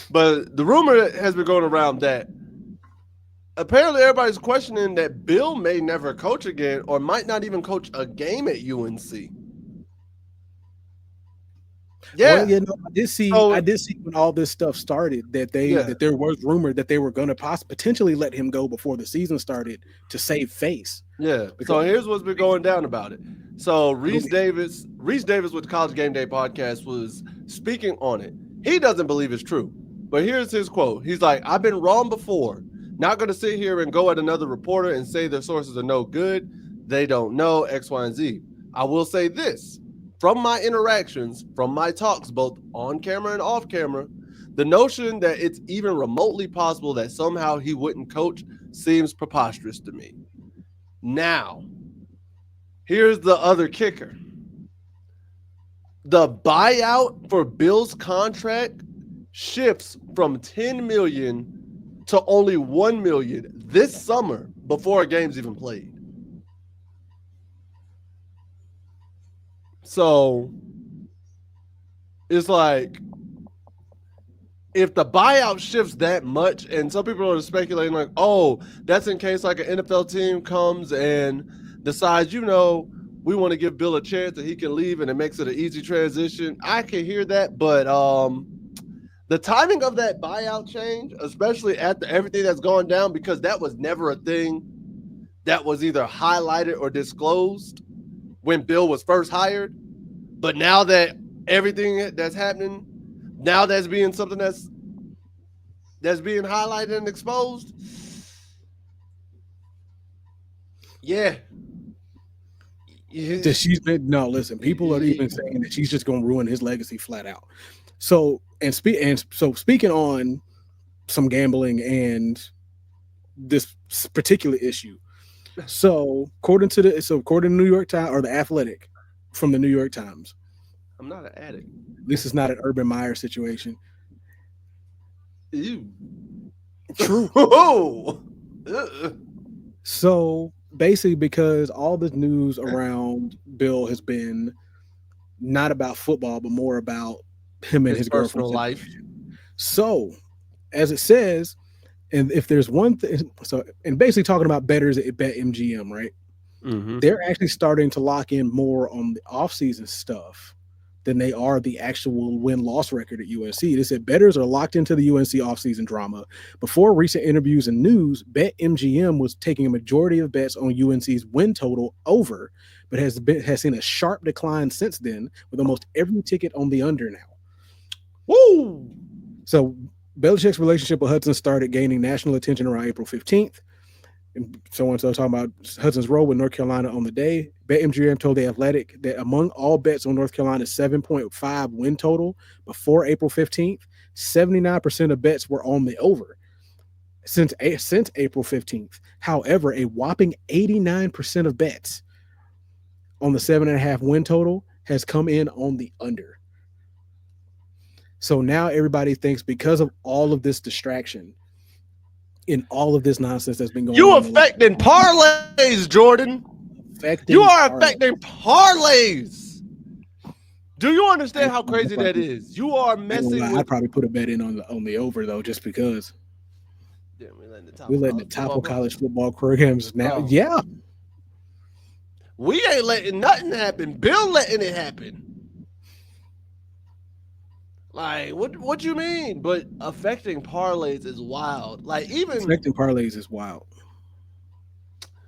But the rumor has been going around that apparently everybody's questioning that Bill may never coach again or might not even coach a game at UNC. Yeah. Well, I did see. I did see when all this stuff started that that there was rumor that they were going to potentially let him go before the season started to save face. Yeah. So here's what's been going down about it. So Reese Davis with the College Game Day podcast was speaking on it. He doesn't believe it's true, but here's his quote. He's like, "I've been wrong before. Not going to sit here and go at another reporter and say their sources are no good. They don't know X, Y, and Z. I will say this. From my interactions, from my talks, both on camera and off camera, the notion that it's even remotely possible that somehow he wouldn't coach seems preposterous to me." Now, here's the other kicker. The buyout for Bill's contract shifts from $10 million to only $1 million this summer before a game's even played. So it's like, if the buyout shifts that much, and some people are speculating like, oh, that's in case like an NFL team comes and decides, we want to give Bill a chance that he can leave and it makes it an easy transition. I can hear that, but the timing of that buyout change, especially after everything that's gone down, because that was never a thing that was either highlighted or disclosed when Bill was first hired. But now that everything that's happening, now that's being something that's being highlighted and exposed. Yeah. Listen, people are even saying that she's just going to ruin his legacy flat out. So, speaking on some gambling and this particular issue. So, according to New York Times or the Athletic from the New York Times. I'm not an addict. This is not an Urban Meyer situation. Ew. True. So basically, because all the news around Bill has been not about football, but more about him and his girlfriend's life. So, as it says, and if there's one thing, and basically talking about bettors at BetMGM, right? Mm-hmm. They're actually starting to lock in more on the offseason stuff than they are the actual win-loss record at UNC. They said bettors are locked into the UNC offseason drama. Before recent interviews and news, BetMGM was taking a majority of bets on UNC's win total over, but has seen a sharp decline since then, with almost every ticket on the under now. Woo! So Belichick's relationship with Hudson started gaining national attention around April 15th. And so talking about Hudson's role with North Carolina on the day. BetMGM told The Athletic that among all bets on North Carolina's 7.5 win total before April 15th, 79% of bets were on the over since April 15th. However, a whopping 89% of bets on the 7.5 win total has come in on the under. So now everybody thinks, because of all of this distraction, in all of this nonsense that's been going on. You affecting parlays, Jordan. You are affecting parlays. Do you understand how crazy that is? You are messing with. I'd probably put a bet in on the over, though, just because. Yeah, we're letting the top of college football programs now. Oh. Yeah. We ain't letting nothing happen. Bill letting it happen. Like, what you mean? But affecting parlays is wild. Like, even affecting parlays is wild.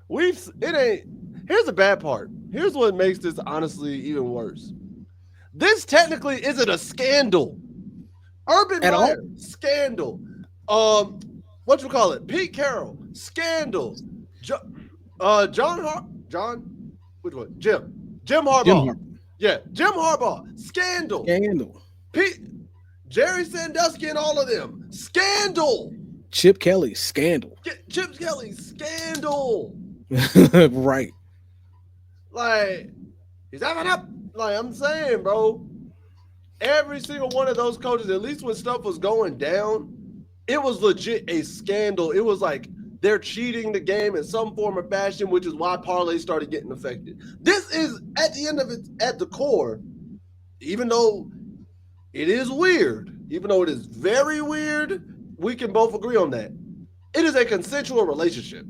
Here's the bad part. Here's what makes this honestly even worse. This technically isn't a scandal. Urban Meyer, scandal. What you call it? Pete Carroll, scandal. Jim Harbaugh. Yeah, Jim Harbaugh, scandal. Jerry Sandusky and all of them, scandal. Chip Kelly, scandal. Chip Kelly, scandal. Right. Like, he's having up. Like, I'm saying, bro, every single one of those coaches, at least when stuff was going down, it was legit a scandal. It was like they're cheating the game in some form or fashion, which is why parlays started getting affected. This is, at the end of it, at the core, even though it is weird, even though it is very weird, we can both agree on that. It is a consensual relationship.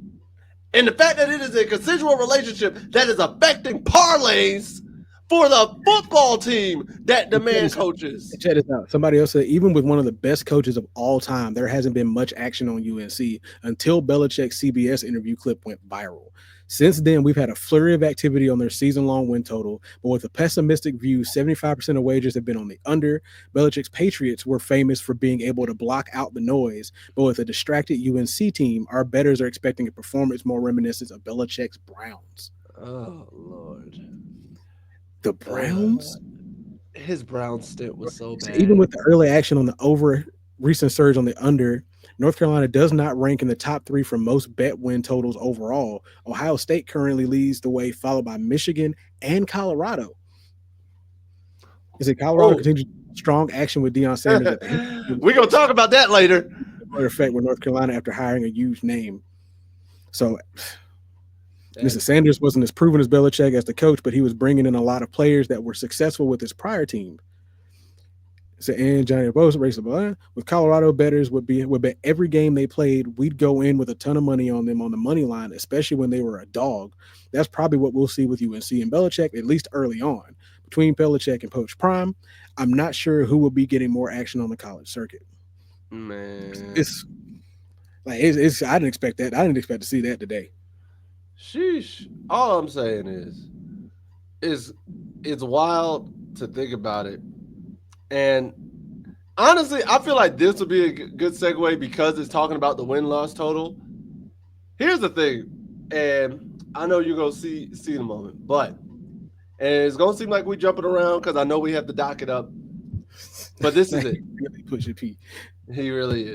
And the fact that it is a consensual relationship that is affecting parlays for the football team that the man coaches. Check this out. Somebody else said, even with one of the best coaches of all time, there hasn't been much action on UNC until Belichick's CBS interview clip went viral. Since then, we've had a flurry of activity on their season-long win total, but with a pessimistic view, 75% of wagers have been on the under. Belichick's Patriots were famous for being able to block out the noise, but with a distracted UNC team, our bettors are expecting a performance more reminiscent of Belichick's Browns. Oh Lord, The Browns? his Brown stint was so So even bad. with the early action on the over, recent surge on the under, North Carolina does not rank in the top three for most bet win totals overall. Ohio State currently leads the way, followed by Michigan and Colorado. Is it Colorado Oh, continues strong action with Deion Sanders at the head of we're gonna talk about that later. the effect with North Carolina after hiring a huge name. So Mr. Sanders wasn't as proven as Belichick as the coach, but he was bringing in a lot of players that were successful with his prior team. So and Johnny Bosa race with Colorado bettors would bet every game they played. We'd go in with a ton of money on them on the money line, especially when they were a dog. That's probably what we'll see with UNC and Belichick, at least early on. Between Belichick and Coach Prime, I'm not sure who will be getting more action on the college circuit. Man, It's I didn't expect that. I didn't expect to see that today. sheesh. All I'm saying is it's wild to think about it. And honestly, I feel like this would be a good segue because it's talking about the win loss total. Here's the thing, and I know you're gonna see in a moment, but and it's gonna seem like we jumping around because I know we have the docket up, but this is it. Really push it, Pete. He really is.